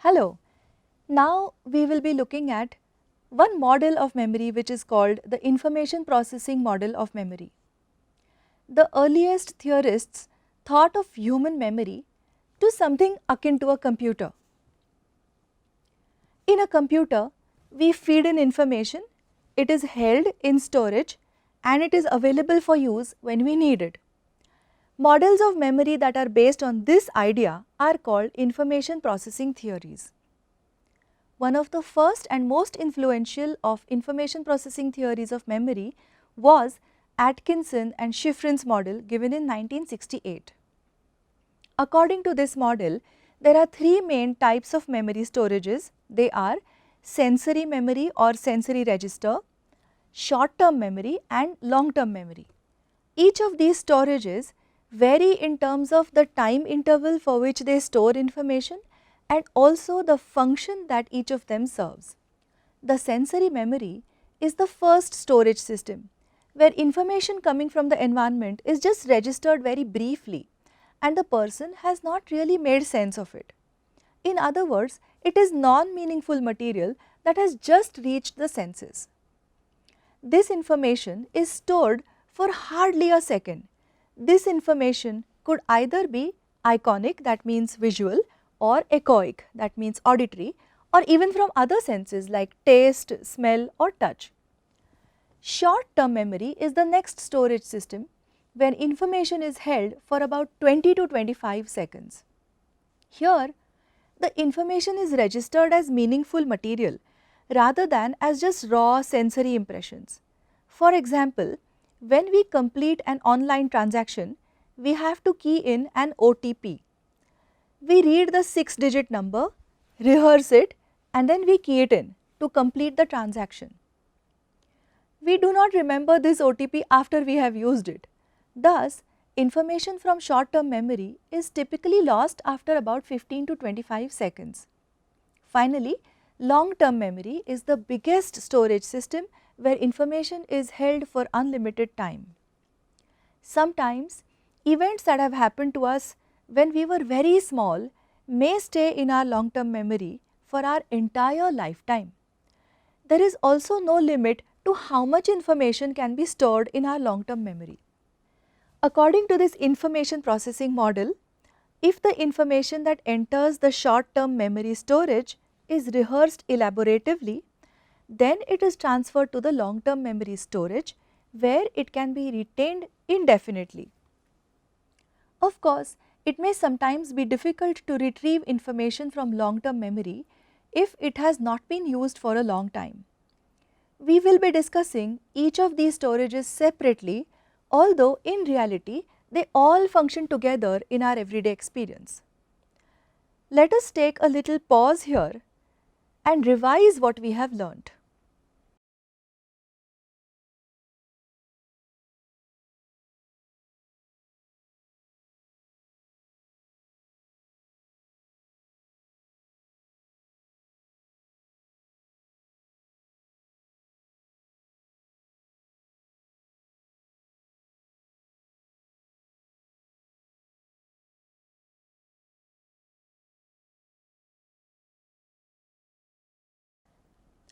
Hello, now we will be looking at one model of memory which is called the information processing model of memory. The earliest theorists thought of human memory to something akin to a computer. In a computer, we feed in information, it is held in storage and it is available for use when we need it. Models of memory that are based on this idea are called information processing theories. One of the first and most influential of information processing theories of memory was Atkinson and Shiffrin's model given in 1968. According to this model, there are three main types of memory storages. They are sensory memory or sensory register, short-term memory and long-term memory. Each of these storages vary in terms of the time interval for which they store information and also the function that each of them serves. The sensory memory is the first storage system where information coming from the environment is just registered very briefly and the person has not really made sense of it. In other words, it is non-meaningful material that has just reached the senses. This information is stored for hardly a second. This information could either be iconic, that means visual, or echoic, that means auditory, or even from other senses like taste, smell or touch. Short-term memory is the next storage system where information is held for about 20 to 25 seconds. Here, the information is registered as meaningful material rather than as just raw sensory impressions. For example, when we complete an online transaction, we have to key in an OTP. We read the 6-digit number, rehearse it and then we key it in to complete the transaction. We do not remember this OTP after we have used it. Thus, information from short-term memory is typically lost after about 15 to 25 seconds. Finally, long-term memory is the biggest storage system where information is held for unlimited time. Sometimes, events that have happened to us when we were very small may stay in our long-term memory for our entire lifetime. There is also no limit to how much information can be stored in our long-term memory. According to this information processing model, if the information that enters the short-term memory storage is rehearsed elaboratively, then it is transferred to the long-term memory storage where it can be retained indefinitely. Of course, it may sometimes be difficult to retrieve information from long-term memory if it has not been used for a long time. We will be discussing each of these storages separately, although in reality they all function together in our everyday experience. Let us take a little pause here and revise what we have learnt.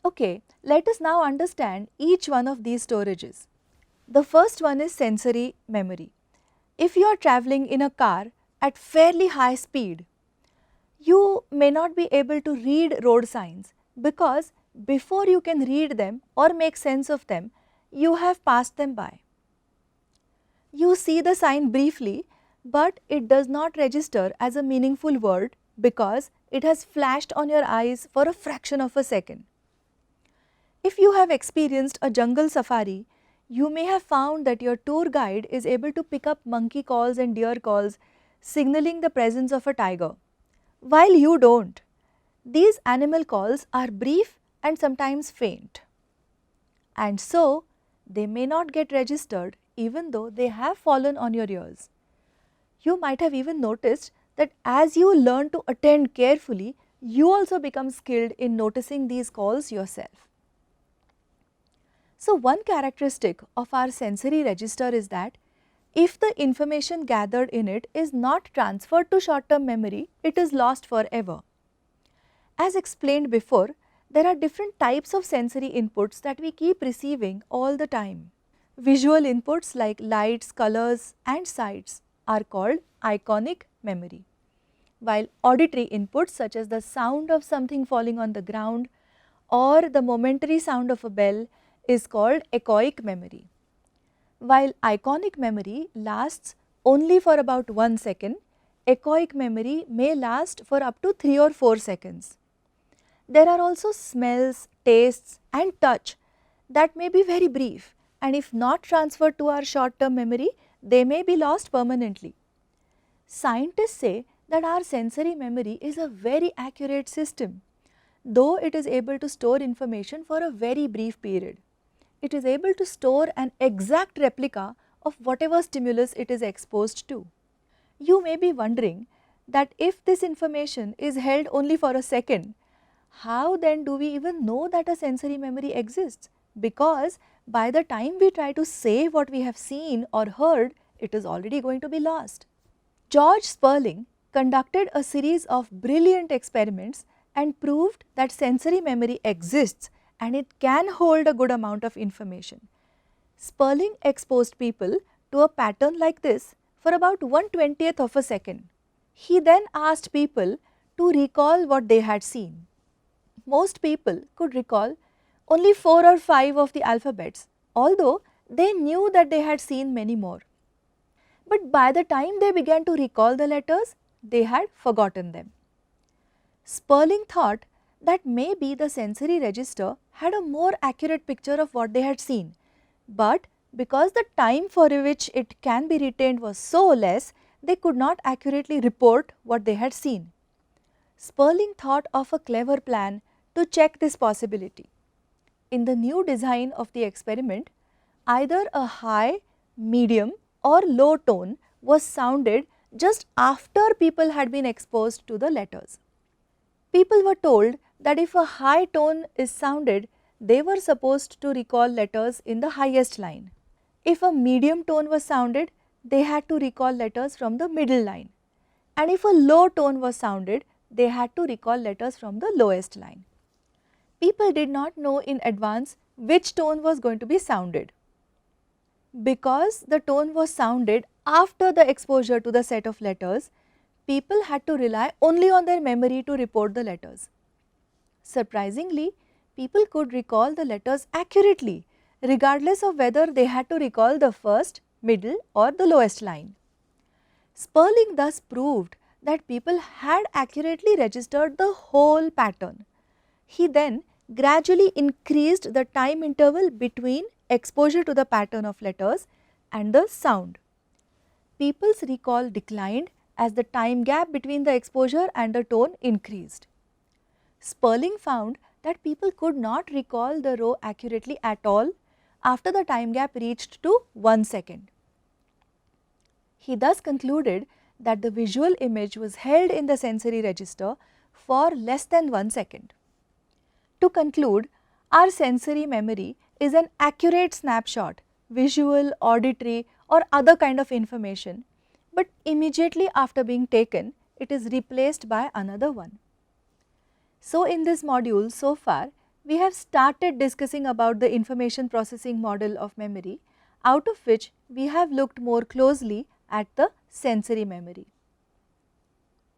Okay, let us now understand each one of these storages. The first one is sensory memory. If you are traveling in a car at fairly high speed, you may not be able to read road signs because before you can read them or make sense of them, you have passed them by. You see the sign briefly, but it does not register as a meaningful word because it has flashed on your eyes for a fraction of a second. If you have experienced a jungle safari, you may have found that your tour guide is able to pick up monkey calls and deer calls, signaling the presence of a tiger, while you don't. These animal calls are brief and sometimes faint, and so they may not get registered even though they have fallen on your ears. You might have even noticed that as you learn to attend carefully, you also become skilled in noticing these calls yourself. So, one characteristic of our sensory register is that if the information gathered in it is not transferred to short-term memory, it is lost forever. As explained before, there are different types of sensory inputs that we keep receiving all the time. Visual inputs like lights, colors and sights are called iconic memory, while auditory inputs such as the sound of something falling on the ground or the momentary sound of a bell is called echoic memory. While iconic memory lasts only for about 1 second, echoic memory may last for up to 3 or 4 seconds. There are also smells, tastes and touch that may be very brief, and if not transferred to our short term memory, they may be lost permanently. Scientists say that our sensory memory is a very accurate system, though it is able to store information for a very brief period. It is able to store an exact replica of whatever stimulus it is exposed to. You may be wondering that if this information is held only for a second, how then do we even know that a sensory memory exists? Because by the time we try to say what we have seen or heard, it is already going to be lost. George Sperling conducted a series of brilliant experiments and proved that sensory memory exists and it can hold a good amount of information. Sperling exposed people to a pattern like this for about 1/20th of a second. He then asked people to recall what they had seen. Most people could recall only 4 or 5 of the alphabets, although they knew that they had seen many more. But by the time they began to recall the letters, they had forgotten them. Sperling thought that maybe the sensory register had a more accurate picture of what they had seen, but because the time for which it can be retained was so less, they could not accurately report what they had seen. Sperling thought of a clever plan to check this possibility. In the new design of the experiment, either a high, medium or low tone was sounded just after people had been exposed to the letters. People were told that if a high tone is sounded, they were supposed to recall letters in the highest line. If a medium tone was sounded, they had to recall letters from the middle line. And if a low tone was sounded, they had to recall letters from the lowest line. People did not know in advance which tone was going to be sounded. Because the tone was sounded after the exposure to the set of letters, people had to rely only on their memory to report the letters. Surprisingly, people could recall the letters accurately, regardless of whether they had to recall the first, middle or the lowest line. Sperling thus proved that people had accurately registered the whole pattern. He then gradually increased the time interval between exposure to the pattern of letters and the sound. People's recall declined as the time gap between the exposure and the tone increased. Sperling found that people could not recall the row accurately at all after the time gap reached to 1 second. He thus concluded that the visual image was held in the sensory register for less than 1 second. To conclude, our sensory memory is an accurate snapshot, visual, auditory or other kind of information, but immediately after being taken, it is replaced by another one. So in this module so far, we have started discussing about the information processing model of memory, out of which we have looked more closely at the sensory memory.